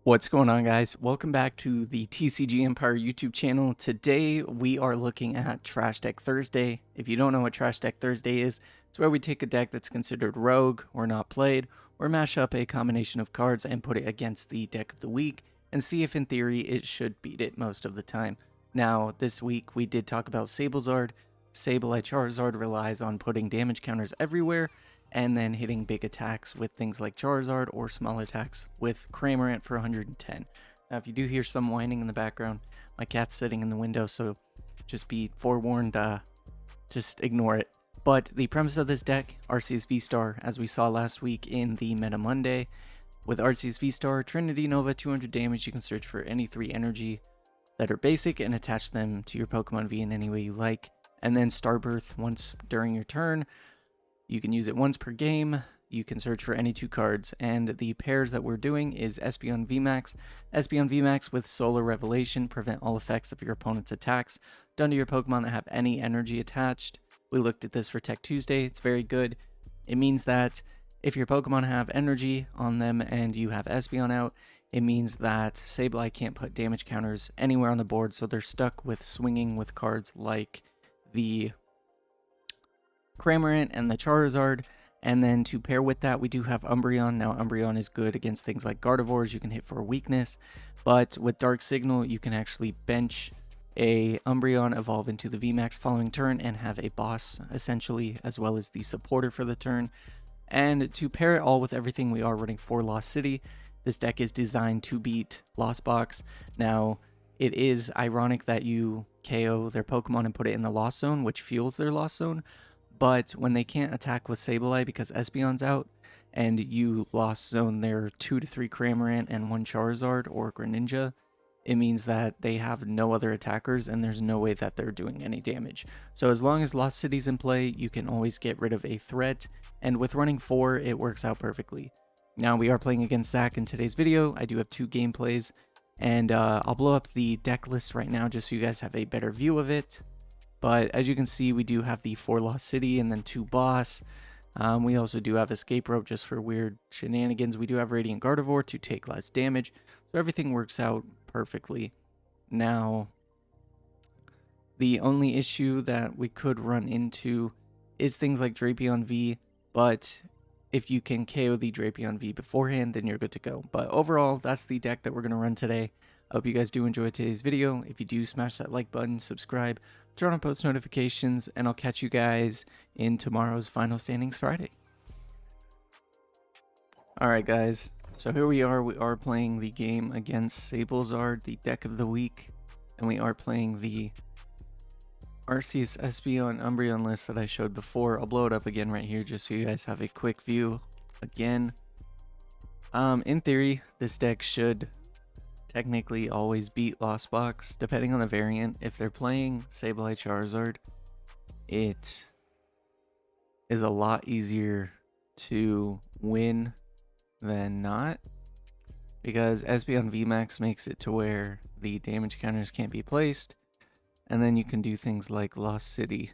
What's going on, guys? Welcome back to the TCG Empire YouTube channel. Today we are looking at Trash Deck Thursday. If you don't know what Trash Deck Thursday is, it's where we take a deck that's considered rogue or not played, or mash up a combination of cards and put it against the deck of the week and see if in theory it should beat it most of the time. Now, this week we did talk about Sablezard. Sableye Charizard relies on putting damage counters everywhere and then hitting big attacks with things like Charizard or small attacks with Cramorant for 110. Now, if you do hear some whining in the background, my cat's sitting in the window, so just be forewarned, just ignore it. But the premise of this deck, Arceus VSTAR, as we saw last week in the Meta Monday, with Arceus VSTAR, Trinity Nova, 200 damage, you can search for any 3 energy that are basic and attach them to your Pokemon V in any way you like. And then Starbirth, once during your turn, you can use it once per game. You can search for any 2 cards, and the pairs that we're doing is Espeon VMAX. Espeon VMAX with Solar Revelation, prevent all effects of your opponent's attacks done to your Pokemon that have any energy attached. We looked at this for Tech Tuesday. It's very good. It means that if your Pokemon have energy on them and you have Espeon out, it means that Sableye can't put damage counters anywhere on the board, so they're stuck with swinging with cards like the Cramorant and the Charizard. And then to pair with that, we do have Umbreon. Now, Umbreon is good against things like Gardevoirs. You can hit for a weakness, but with Dark Signal, you can actually bench a Umbreon, evolve into the VMAX following turn, and have a boss, essentially, as well as the supporter for the turn. And to pair it all with everything, we are running for Lost City. This deck is designed to beat Lost Box. Now, it is ironic that you KO their Pokemon and put it in the Lost Zone, which fuels their Lost Zone. But when they can't attack with Sableye because Espeon's out, and you Lost Zone their 2 to 3 Cramorant and 1 Charizard or Greninja, it means that they have no other attackers and there's no way that they're doing any damage. So as long as Lost City's in play, you can always get rid of a threat, and with running 4, it works out perfectly. Now, we are playing against Zach in today's video. I do have 2 gameplays, and I'll blow up the deck list right now just so you guys have a better view of it. But as you can see, we do have the 4 Lost City and then 2 Boss. We also do have Escape Rope just for weird shenanigans. We do have Radiant Gardevoir to take less damage. So everything works out perfectly. Now, the only issue that we could run into is things like Drapion V. But if you can KO the Drapion V beforehand, then you're good to go. But overall, that's the deck that we're going to run today. I hope you guys do enjoy today's video. If you do, smash that like button, subscribe, turn on post notifications, and I'll catch you guys in tomorrow's Final Standings Friday. Alright guys, so here we are playing the game against Sablezard, the deck of the week, and we are playing the Arceus, Espeon, Umbreon list that I showed before. I'll blow it up again right here just so you guys have a quick view again. In theory, this deck should technically always beat Lost Box, depending on the variant. If they're playing Sableye Charizard, it is a lot easier to win than not, because Espeon VMAX makes it to where the damage counters can't be placed, and then you can do things like Lost City.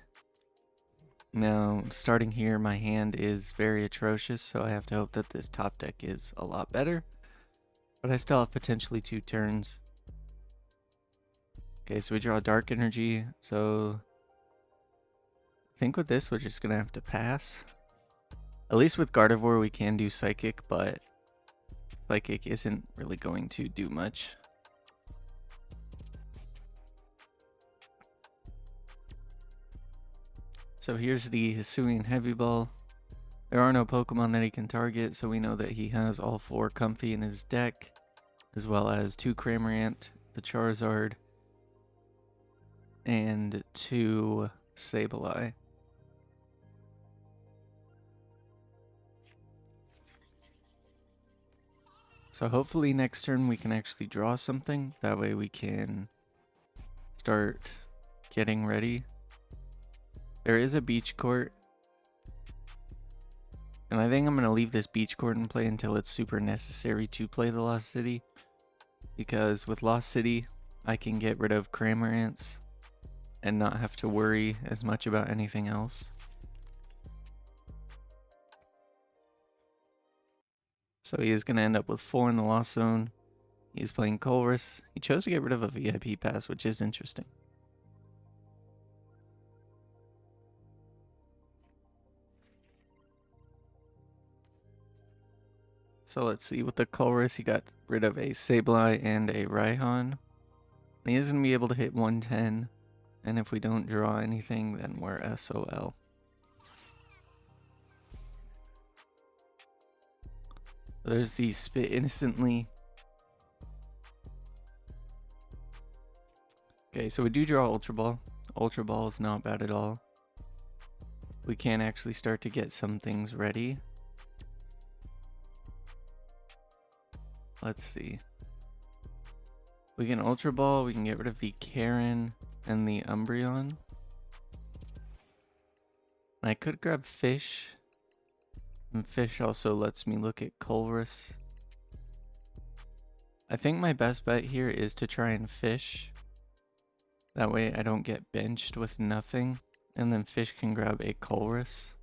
Now, starting here, my hand is very atrocious, so I have to hope that this top deck is a lot better. But I still have potentially 2 turns. Okay, so we draw Dark Energy. So I think with this, we're just going to have to pass. At least with Gardevoir, we can do Psychic, but Psychic isn't really going to do much. So here's the Hisuian Heavy Ball. There are no Pokemon that he can target, so we know that he has all 4 Comfey in his deck, as well as 2 Cramorant, the Charizard, and 2 Sableye. So hopefully next turn we can actually draw something. That way we can start getting ready. There is a Beach Court, and I think I'm going to leave this Beach Court in play until it's super necessary to play the Lost City. Because with Lost City, I can get rid of Cramorants and not have to worry as much about anything else. So he is going to end up with 4 in the Lost Zone. He's playing Colress. He chose to get rid of a VIP pass, which is interesting. So let's see, with the Colress, he got rid of a Sableye and a Raihan. He is going to be able to hit 110, and if we don't draw anything, then we're SOL. There's the Spit Innocently. Okay, so we do draw Ultra Ball. Ultra Ball is not bad at all. We can actually start to get some things ready. Let's see. We can Ultra Ball, we can get rid of the Karen and the Umbreon. And I could grab Fish. And Fish also lets me look at Colress. I think my best bet here is to try and Fish. That way I don't get benched with nothing. And then Fish can grab a Colress.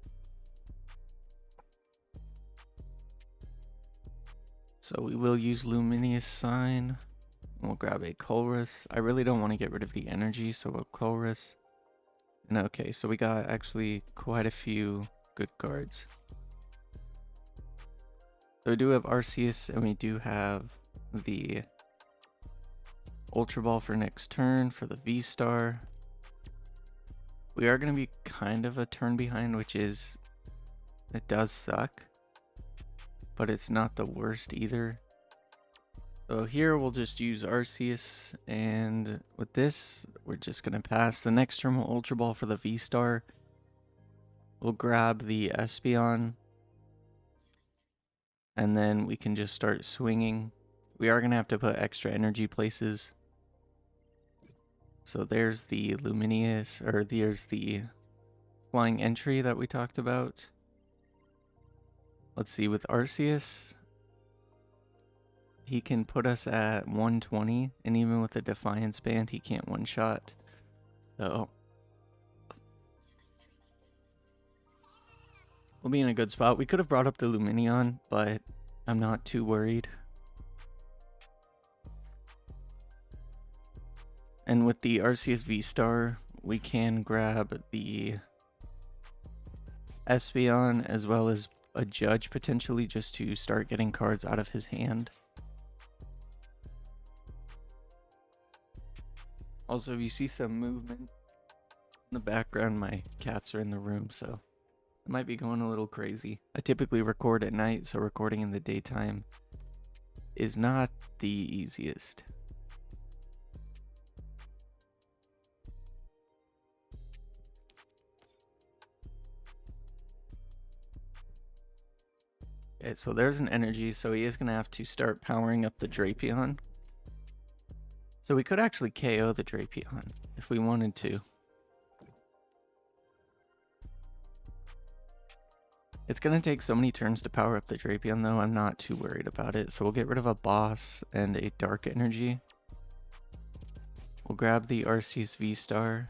So we will use Luminous Sign. We'll grab a Colress. I really don't want to get rid of the energy, so a Colress. And okay, so we got actually quite a few good cards. So we do have Arceus, and we do have the Ultra Ball for next turn for the VSTAR. We are going to be kind of a turn behind, which is, it does suck, but it's not the worst either. So here we'll just use Arceus, and with this, we're just going to pass. The next turn we'll Ultra Ball for the VSTAR. We'll grab the Espeon, and then we can just start swinging. We are going to have to put extra energy places. So there's the Luminous, or there's the Flying Entry that we talked about. Let's see, with Arceus, he can put us at 120, and even with the Defiance Band, he can't one-shot. So we'll be in a good spot. We could have brought up the Lumineon, but I'm not too worried. And with the Arceus VSTAR, we can grab the Espeon as well as a Judge potentially, just to start getting cards out of his hand. Also, if you see some movement in the background, my cats are in the room, so I might be going a little crazy. I typically record at night, so recording in the daytime is not the easiest. Okay, so there's an energy, so he is going to have to start powering up the Drapion. So we could actually KO the Drapion if we wanted to. It's going to take so many turns to power up the Drapion, though. I'm not too worried about it. So we'll get rid of a Boss and a Dark Energy. We'll grab the Arceus VSTAR.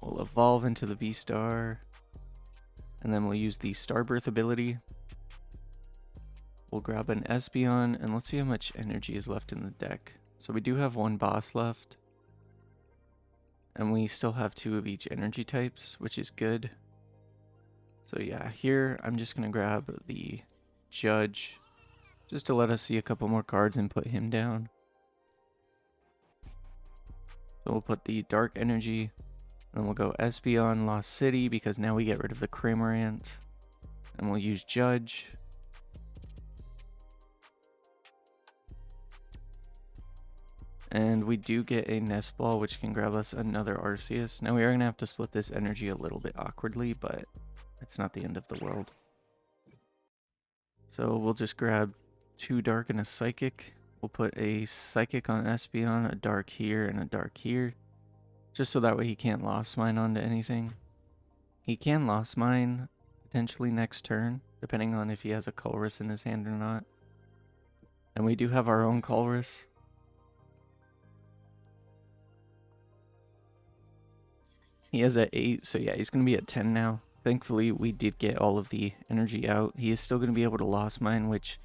We'll evolve into the VSTAR. And then we'll use the Starbirth ability. We'll grab an Espeon, and let's see how much energy is left in the deck. So we do have one boss left. And we still have 2 of each energy types, which is good. So yeah, here I'm just going to grab the Judge, just to let us see a couple more cards and put him down. So we'll put the Dark Energy. Then we'll go Espeon, Lost City, because now we get rid of the Cramorant. And we'll use Judge. And we do get a Nest Ball, which can grab us another Arceus. Now we are going to have to split this energy a little bit awkwardly, but it's not the end of the world. So we'll just grab 2 Dark and a Psychic. We'll put a Psychic on Espeon, a Dark here, and a Dark here. Just so that way he can't Lost Mine onto anything. He can Lost Mine potentially next turn, depending on if he has a Colress in his hand or not. And we do have our own Colress. He has at 8, so yeah, he's going to be at 10 now. Thankfully, we did get all of the energy out. He is still going to be able to Lost Mine, which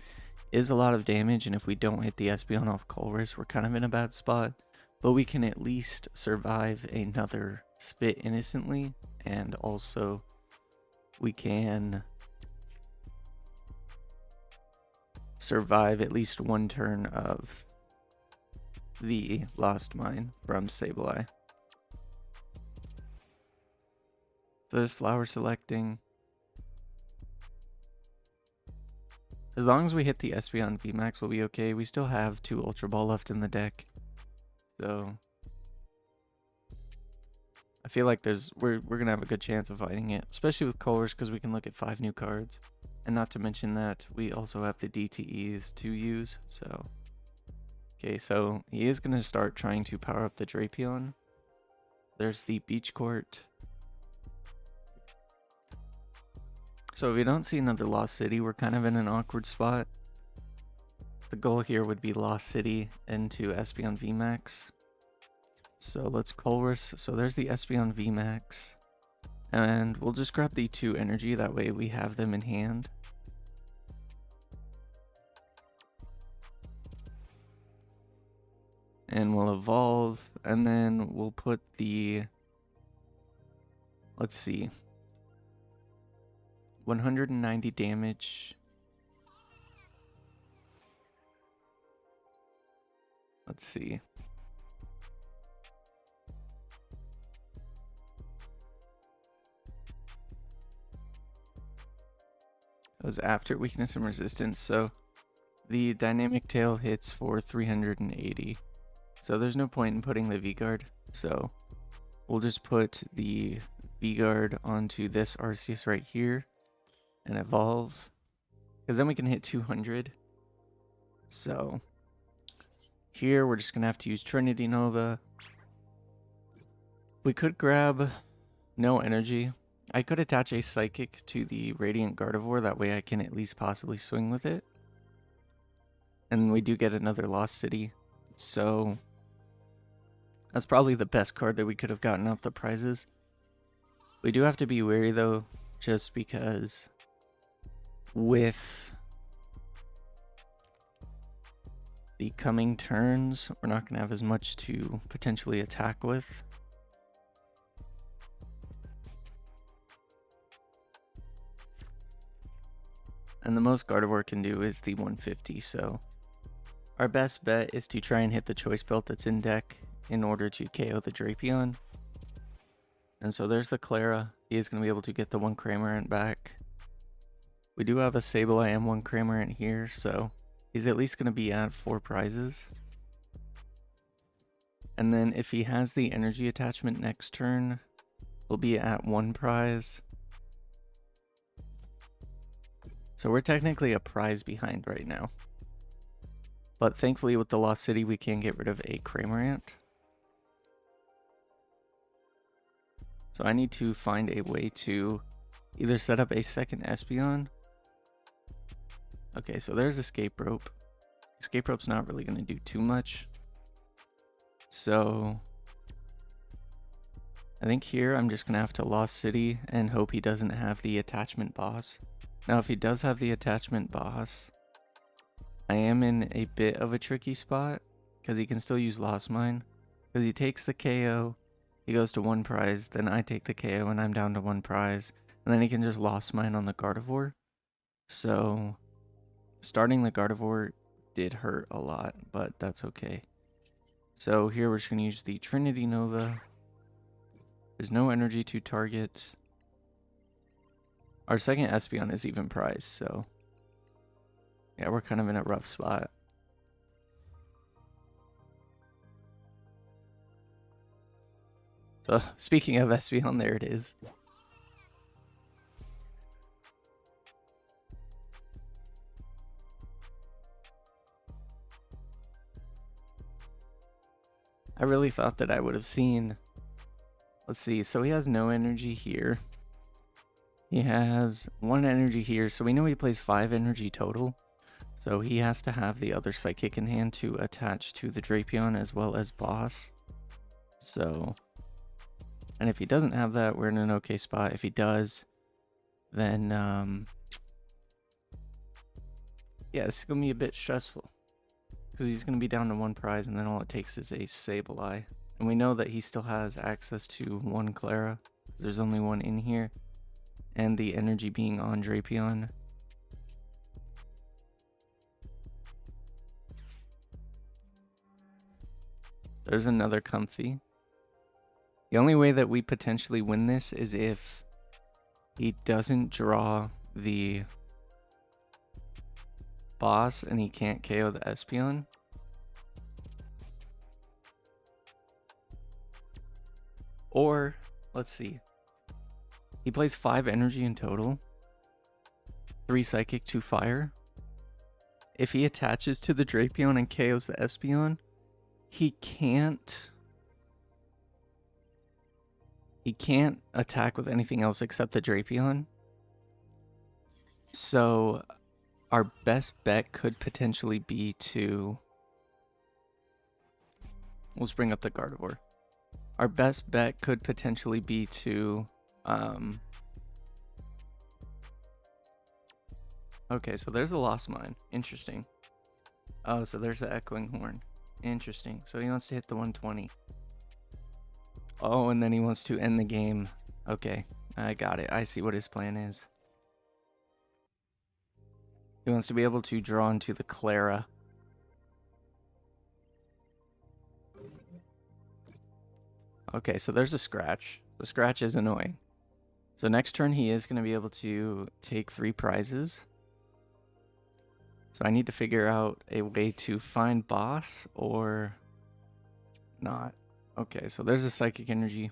is a lot of damage, and if we don't hit the Espeon off Colress, we're kind of in a bad spot. But we can at least survive another spit innocently, and also we can survive at least one turn of the Lost Mine from Sableye. So there's Flower Selecting. As long as we hit the Espeon VMAX, we'll be okay. We still have 2 Ultra Ball left in the deck. So I feel like we're gonna have a good chance of fighting it, especially with Colress, because we can look at 5 new cards. And not to mention that we also have the DTEs to use. So okay, so he is gonna start trying to power up the Drapion. There's the Beach Court. So if we don't see another Lost City, we're kind of in an awkward spot. The goal here would be Lost City into Espeon VMAX. So let's Colress. So there's the Espeon VMAX. And we'll just grab the 2 energy, that way we have them in hand. And we'll evolve, and then we'll put the, let's see, 190 damage. Let's see. That was after weakness and resistance, so the dynamic tail hits for 380. So there's no point in putting the V-Guard, so we'll just put the V-Guard onto this Arceus right here and evolve, because then we can hit 200. So here we're just gonna have to use Trinity Nova. We could grab no energy. I could attach a Psychic to the Radiant Gardevoir, that way I can at least possibly swing with it. And we do get another Lost City, so that's probably the best card that we could have gotten off the prizes. We do have to be wary though, just because with the coming turns, we're not going to have as much to potentially attack with. And the most Gardevoir can do is the 150, so our best bet is to try and hit the Choice Belt that's in deck in order to KO the Drapion. And so there's the Clara. He is going to be able to get the 1 Cramorant back. We do have a Sableye and 1 Cramorant here, so he's at least going to be at 4 prizes. And then if he has the energy attachment next turn, we'll be at 1 prize. So we're technically a prize behind right now. But thankfully with the Lost City, we can get rid of a Cramorant. So I need to find a way to either set up a second Espeon. Okay, so there's Escape Rope. Escape Rope's not really going to do too much. So I think here I'm just going to have to Lost City and hope he doesn't have the attachment boss. Now if he does have the attachment boss, I am in a bit of a tricky spot because he can still use Lost Mine. Because he takes the KO, he goes to 1 prize, then I take the KO and I'm down to 1 prize. And then he can just Lost Mine on the Gardevoir. So starting the Gardevoir did hurt a lot, but that's okay. So here we're just going to use the Trinity Nova. There's no energy to target. Our second Espeon is even priced, so yeah, we're kind of in a rough spot. So speaking of Espeon, there it is. I really thought that I would have seen, let's see, so he has no energy here. He has 1 energy here, so we know he plays 5 energy total. So he has to have the other Psychic in hand to attach to the Drapion as well as boss. So, and if he doesn't have that, we're in an okay spot. If he does, then Yeah, this is going to be a bit stressful. Because he's going to be down to 1 prize, and then all it takes is a Sableye. And we know that he still has access to 1 Clara. There's only 1 in here. And the energy being on Drapion. There's another Comfy. The only way that we potentially win this is if he doesn't draw the boss and he can't KO the Espeon. Or, let's see. He plays 5 energy in total. 3 psychic, 2 fire. If he attaches to the Drapion and KOs the Espeon, he can't attack with anything else except the Drapion. So our best bet could potentially be to... Let's bring up the Gardevoir. Our best bet could potentially be to... Okay, so there's the Lost Mine. Interesting. Oh, so there's the Echoing Horn. Interesting. So he wants to hit the 120. Oh, and then he wants to end the game. Okay, I got it. I see what his plan is. He wants to be able to draw into the Clara. Okay, so there's a scratch. The scratch is annoying. So next turn he is going to be able to take 3 prizes. So I need to figure out a way to find boss or not. Okay, so there's a psychic energy.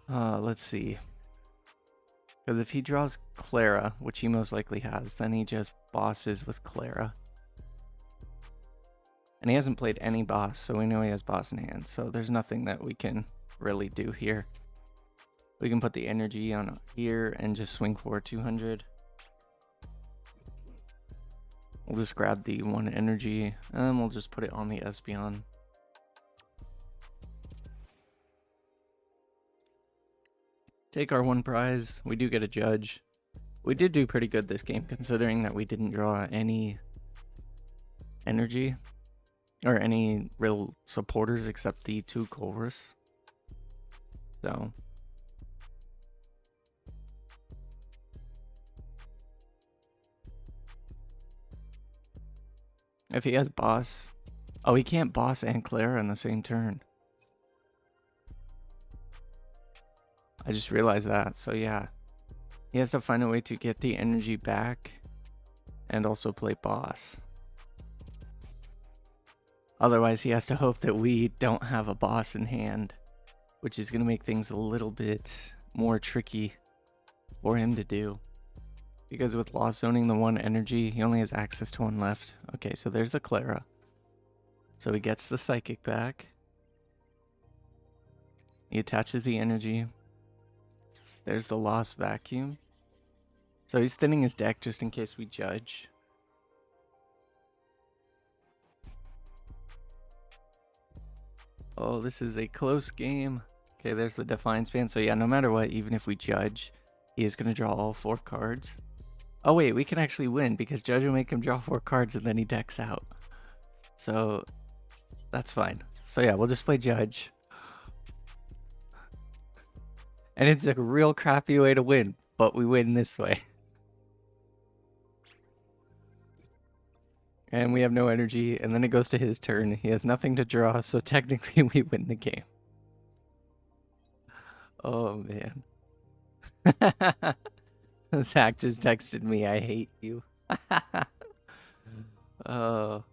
Let's see. Because if he draws Clara, which he most likely has, then he just bosses with Clara. And he hasn't played any boss, so we know he has boss in hand. So there's nothing that we can really do here. We can put the energy on here and just swing for 200. We'll just grab the 1 energy and we'll just put it on the Espeon. Take our 1 prize. We do get a judge. We did do pretty good this game considering that we didn't draw any energy or any real supporters except the 2 Colrus. So if he has boss... Oh, he can't boss and Clara in the same turn. I just realized that. So yeah, he has to find a way to get the energy back and also play boss. Otherwise, he has to hope that we don't have a boss in hand, which is going to make things a little bit more tricky for him to do. Because with Lost Zoning the 1 energy, he only has access to 1 left. Okay, so there's the Clara. So he gets the Psychic back. He attaches the energy. There's the Lost Vacuum. So he's thinning his deck just in case we judge. Oh, this is a close game. Okay, there's the Defiance Band. So yeah, no matter what, even if we judge, he is going to draw all 4 cards. Oh wait, we can actually win because Judge will make him draw 4 cards and then he decks out. So that's fine. So yeah, we'll just play Judge. And it's a real crappy way to win, but we win this way. And we have no energy, and then it goes to his turn. He has nothing to draw, so technically we win the game. Oh man. Zach just texted me, I hate you. Oh.